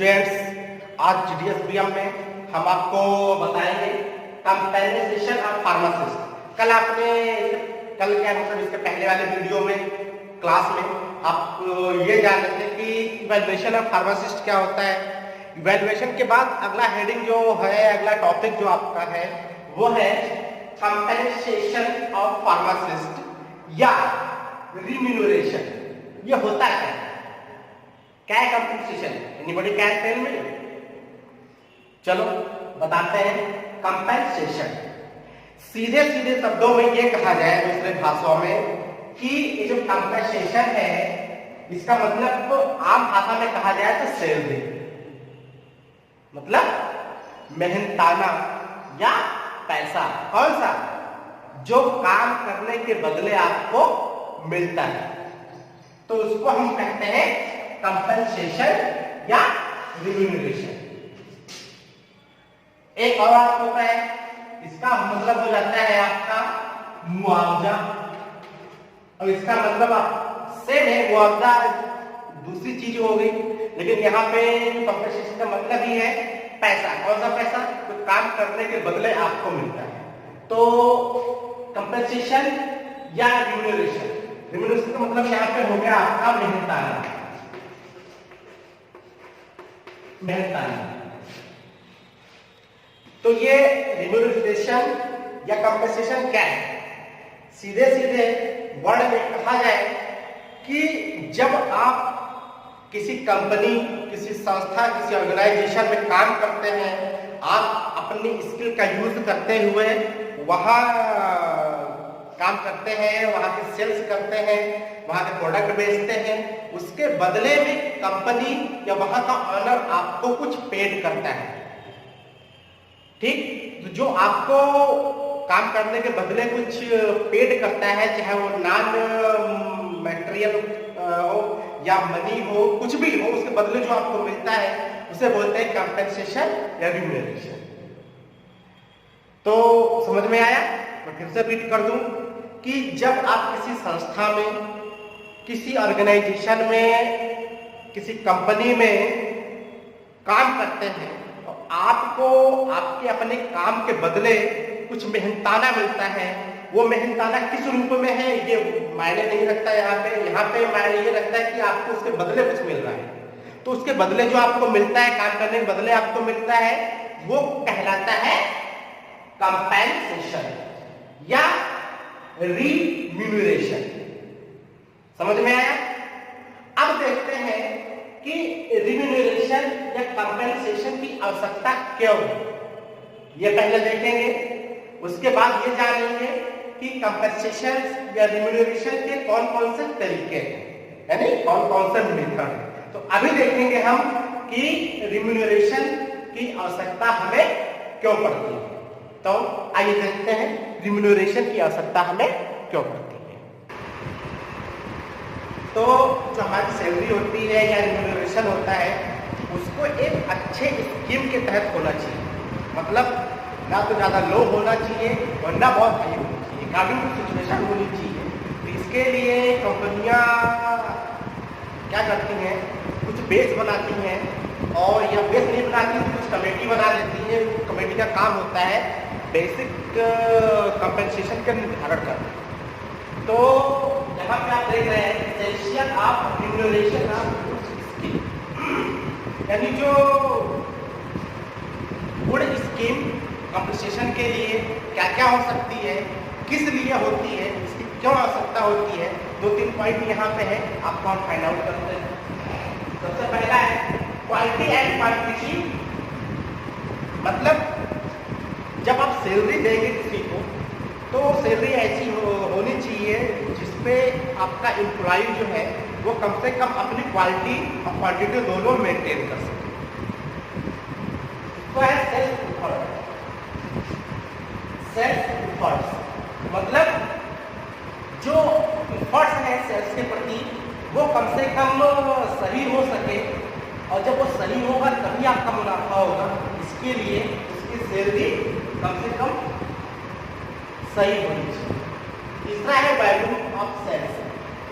Students, आज GDS-BM में हम आपको बताएंगे कंपेनिसेशन ऑफ फार्मासिस्ट। कल क्या मतलब इसके पहले वाले वीडियो में क्लास में आप ये जान रहे थे कि इवैल्यूएशन ऑफ फार्मासिस्ट क्या होता है। इवैल्यूएशन के बाद अगला हेडिंग जो है, अगला टॉपिक जो आपका है वो है कंपेनिसेशन ऑफ फार्मासिस्ट या रिम्यूनरेशन। ये होता क्या है compensation? Anybody can tell me? चलो बताते हैं। कंपेनिसेशन सीधे सीधे शब्दों में ये कहा जाए दूसरे भाषाओं में कि ये जो कंपेनिसेशन है इसका मतलब आम भाषा में कहा जाए तो सैलरी, मतलब मेहनताना या पैसा। कौन सा? जो काम करने के बदले आपको मिलता है, तो उसको हम कहते हैं कंपेंसेशन या रिम्यूनरेशन। एक और बात होता है, इसका मतलब हो जाता है आपका मुआवजा, और इसका मतलब आप सेम है, मुआवजा दूसरी चीज हो गई, लेकिन यहाँ पे कंपेंसेशन का मतलब ही है पैसा। कौन सा पैसा? तो काम करने के बदले आपको मिलता है। तो कंपेंसेशन या रिम्यूनरेशन, रिम्यूनरेशन का मतलब यहाँ पे हो गया आपका मेहनताना। तो ये रिम्यूनरेशन या कंपेंसेशन क्या है? सीधे सीधे वर्ड में कहा जाए कि जब आप किसी कंपनी, किसी संस्था, किसी ऑर्गेनाइजेशन में काम करते हैं, आप अपनी स्किल का यूज करते हुए वहां काम करते हैं, वहां के सेल्स करते हैं, वहां के प्रोडक्ट बेचते हैं, उसके बदले में कंपनी या वहां का ऑनर आपको कुछ पेड करता है। ठीक? तो जो आपको काम करने के बदले कुछ पेड करता है, चाहे वो नॉन मैटेरियल हो या मनी हो, कुछ भी हो, उसके बदले जो आपको मिलता है उसे बोलते हैं कंपेंसेशन या रिम्यूनरेशन। तो समझ में आया? मैं फिर से रिपीट कर दूं कि जब आप किसी संस्था में, किसी ऑर्गेनाइजेशन में, किसी कंपनी में काम करते हैं, तो आपको आपके अपने काम के बदले कुछ मेहनताना मिलता है। वो मेहनताना किस रूप में है ये मायने नहीं रखता। यहाँ पे मायने ये रखता है कि आपको उसके बदले कुछ मिल रहा है। तो उसके बदले जो आपको मिलता है, काम करने के बदले आपको मिलता है, वो कहलाता है कंपेंसेशन या रिम्यूनरेशन। समझ में आया? अब देखते हैं कि रिम्यूनरेशन या कंपेंसेशन की आवश्यकता क्यों है, ये पहले देखेंगे। उसके बाद ये जानेंगे कि कंपेंसेशन या रिम्यूनरेशन के कौन कौन से तरीके हैं, यानी कौन कौन से मेथड हैं। तो अभी देखेंगे हम कि रिम्यूनरेशन की आवश्यकता हमें क्यों पड़ती है। तो आइए देखते हैं रिम्यूनरेशन की आवश्यकता हमें क्यों पड़ती है। तो जो हमारी सैलरी होती है या रिम्यूनरेशन होता है, उसको एक अच्छे स्कीम के तहत होना चाहिए। मतलब ना तो ज़्यादा लो होना चाहिए और ना बहुत हाई होना चाहिए, अकॉर्डिंग टू सिचुएशन होनी चाहिए। तो इसके लिए कंपनियां क्या करती हैं, कुछ बेस बनाती हैं, और या बेस नहीं बनाती तो कुछ कमेटी बना देती है। कमेटी का काम होता है बेसिक कंपेंसेशन का निर्धारण करना। तो यहाँ पे आप देख रहे हैं essential of remuneration of scheme, यानी जो गुड स्कीम कंपेंसेशन के लिए क्या क्या हो सकती है, किस लिए होती है, इसकी क्यों आवश्यकता होती है, 2-3 पॉइंट यहाँ पे है, आपको हम फाइंड आउट करते हैं। सबसे पहला है क्वालिटी एंड क्वांटिटी। मतलब जब आप सैलरी देंगे किसी को, तो सैलरी ऐसी होनी चाहिए जिसपे आपका एम्प्लॉय जो है वो कम से कम अपनी क्वालिटी और क्वांटिटी दोनों मेंटेन कर सके। तो है सेल्फ एफर्ट। सेल्फ एफर्ट्स मतलब जो एफर्ट्स है सेल्स के प्रति वो कम से कम सही हो सके, और जब वो सही होगा तभी आपका मुनाफा होगा। इसके लिए उसकी सैलरी कम से कम सही होनी चाहिए। तीसरा है वैल्यू ऑफ सेल्स।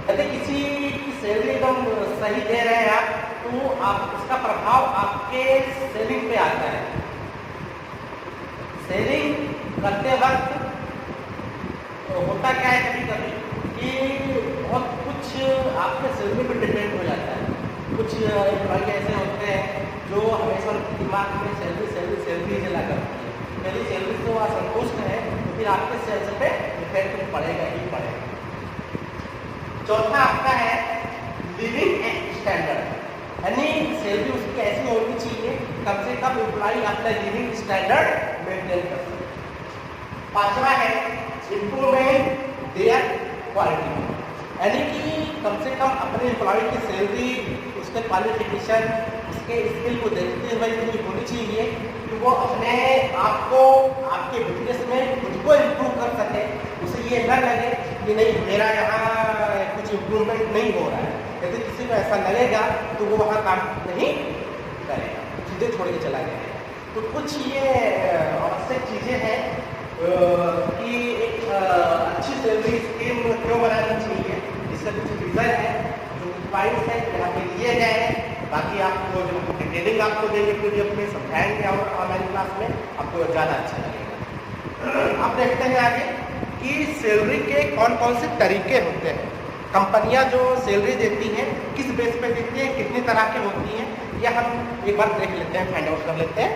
यदि किसी की सैलरी एकदम सही दे रहे हैं आप, तो आप उसका प्रभाव आपके सेविंग पे आता है। सेविंग करते वक्त तो होता क्या है कभी कभी कि बहुत कुछ आपके सैलरी पर डिपेंड हो जाता है। कुछ एम्प्लॉय ऐसे होते हैं जो हमेशा दिमाग में सैलरी सैलरी सैलरी चला करती है। मेरी सैलरी से वो असंतुष्ट है तो फिर आपके सेल्स पे इफेक्ट पड़ेगा ही पड़ेगा। चौथा आपका है लिविंग स्टैंडर्ड, यानी सैलरी उसकी ऐसी होनी चाहिए कम से कम एम्प्लॉय अपना लिविंग स्टैंडर्ड मेंटेन कर सके। पांचवा है इंप्रूवमेंट देयर क्वालिटी, यानी कि कम से कम अपने एम्प्लॉय की सैलरी, उसके क्वालिफिकेशन, उसके स्किल को देखते हुए इतनी होनी चाहिए कि वो अपने आप को आपके बिजनेस में खुद को इम्प्रूव कर सके। उसे ये न लगे कि नहीं मेरा यहाँ कुछ इम्प्रूवमेंट नहीं हो रहा है। यदि किसी को ऐसा लगेगा तो वो वहाँ काम नहीं करेगा, चीज़ें छोड़ के चला जाएगा। तो कुछ ये आवश्यक चीज़ें हैं कि एक अच्छी सैलरी स्कीम क्यों बनानी चाहिए, इसका कुछ रीज़न है, जो पॉइंट्स हैं यहाँ पे दिए गए हैं। बाकी आपको जो डिटेलिंग आपको देंगे PDF में समझाएंगे और ऑनलाइन क्लास में आपको ज़्यादा अच्छा लगेगा। आप देखते हैं आगे कि सैलरी के कौन कौन से तरीके होते हैं। कंपनियां जो सैलरी देती हैं किस बेस पे देती हैं, कितनी तरह की होती हैं, यह हम एक बार देख लेते हैं, फाइंड आउट कर लेते हैं।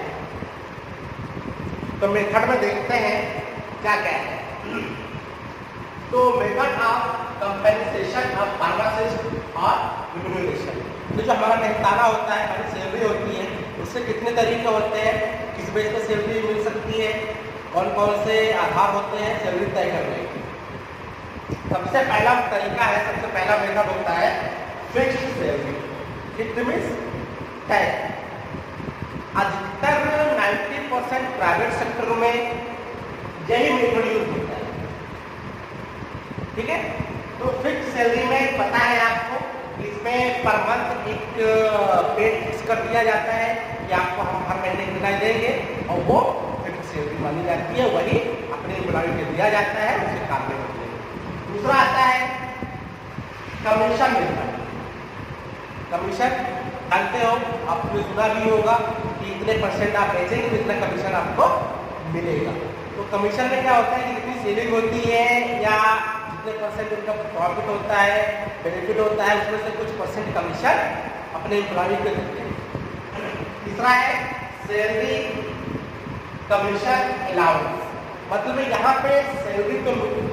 तो मेथड में देखते हैं क्या क्या है। तो method of compensation of pharmacist और रिम्यूनरेशन, तो जो हमारा मेहताना होता है, हमारी सैलरी होती है, उससे कितने तरीके होते हैं, किस बेस पे सैलरी मिल सकती है, कौन कौन से आधार होते हैं सैलरी तय करने के। सबसे पहला तरीका है, सबसे पहला मेथड होता है फिक्स्ड सैलरी। फिक्स्ड मींस तय। अधिकतर 90% प्राइवेट सेक्टर में यही मेथड यूज होता है। ठीक है, तो फिक्स सैलरी में पता है आपको, इसमें पर मंथ एक पेड फिक्स कर दिया जाता है कि आपको हम हर महीने कितना देंगे और वो फिक्स सैलरी मानी जाती है, वही अपने एम्प्लॉय को दिया जाता है, उसे काम में होते हैं। दूसरा आता है कमीशन मेथड। कमीशन जानते हो, आपने सुना भी होगा कि इतने % आप बेचेंगे तो इतना कमीशन आपको मिलेगा। तो कमीशन में क्या होता है कि जितनी सेविंग होती है या जितने % उनका प्रॉफिट होता है, बेनिफिट होता है, उसमें से कुछ % कमीशन अपने एम्प्लॉय को देते हैं। तीसरा है सैलरी कमीशन अलाउंस, मतलब यहाँ पे सैलरी तो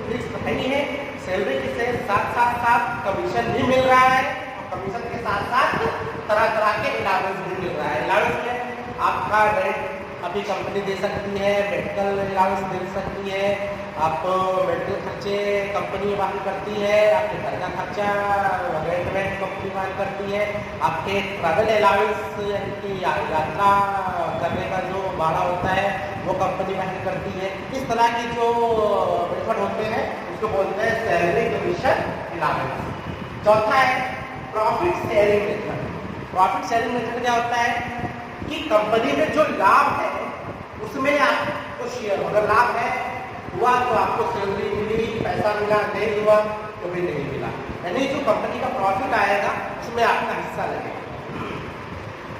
फिक्स नहीं है, सैलरी के साथ साथ कमीशन भी मिल रहा है और कमीशन के साथ साथ तरह तरह के अलाउंस भी मिल रहा है। अलाउंस में आपका रेंट अभी कंपनी दे सकती है, मेडिकल अलाउंस दे सकती है, आप मेडिकल खर्चे कंपनी वहन करती है, आपके घर का खर्चा रेंट कंपनी वहन करती है, आपके ट्रैवल अलाउंस यानी कि यात्रा करने का जो भाड़ा होता है वो कंपनी वहन करती है। इस तरह की जो मेथड होते हैं उसको बोलते हैं सैलरी कमीशन अलाउंस। चौथा है profit sharing method. Profit sharing method क्या होता है कि कंपनी में जो लाभ है उसमें आपको शेयर, अगर लाभ है हुआ तो आपको सैलरी मिली, पैसा मिला, नहीं हुआ तो भी नहीं मिला, यानी जो कंपनी का प्रॉफिट आएगा उसमें आपका हिस्सा लगेगा।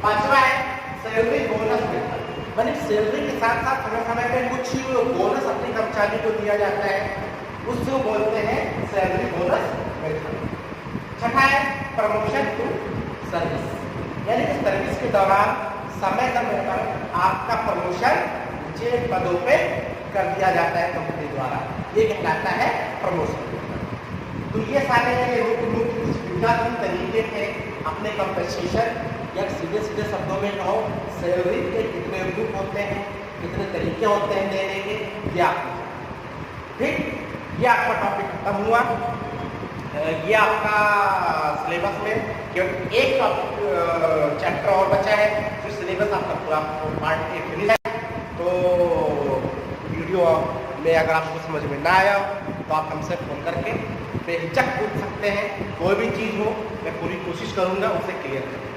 पांचवा है सैलरी बोनस मेथड, यानी सैलरी के साथ साथ समय समय पे कुछ बोनस अपने कर्मचारी को दिया जाता है, उसको बोलते हैं सैलरी बोनस मेथड। छठा है प्रमोशन टू सर्विस, यानी कि सर्विस के दौरान समय समय पर आपका प्रमोशन ऊंचे पदों पे कर दिया जाता है कंपनी द्वारा, ये कहलाता है प्रमोशन। तो ये सारे कुछ तरीके थे अपने कंपनसेशन, या सीधे सीधे शब्दों में कहो सैलरी के कितने रूप होते हैं, कितने तरीके होते हैं देने के, ये आप ठीक। ये आपका टॉपिक खत्म हुआ। ये आपका सिलेबस में केवल एक चैप्टर और बचा है, फिर सिलेबस आपका पूरा पार्ट 1 फिनिश है। तो वीडियो में अगर आपको समझ में ना आया तो आप हमसे फ़ोन करके बेहिचक पूछ सकते हैं, कोई भी चीज़ हो मैं पूरी कोशिश करूँगा उसे क्लियर करने की।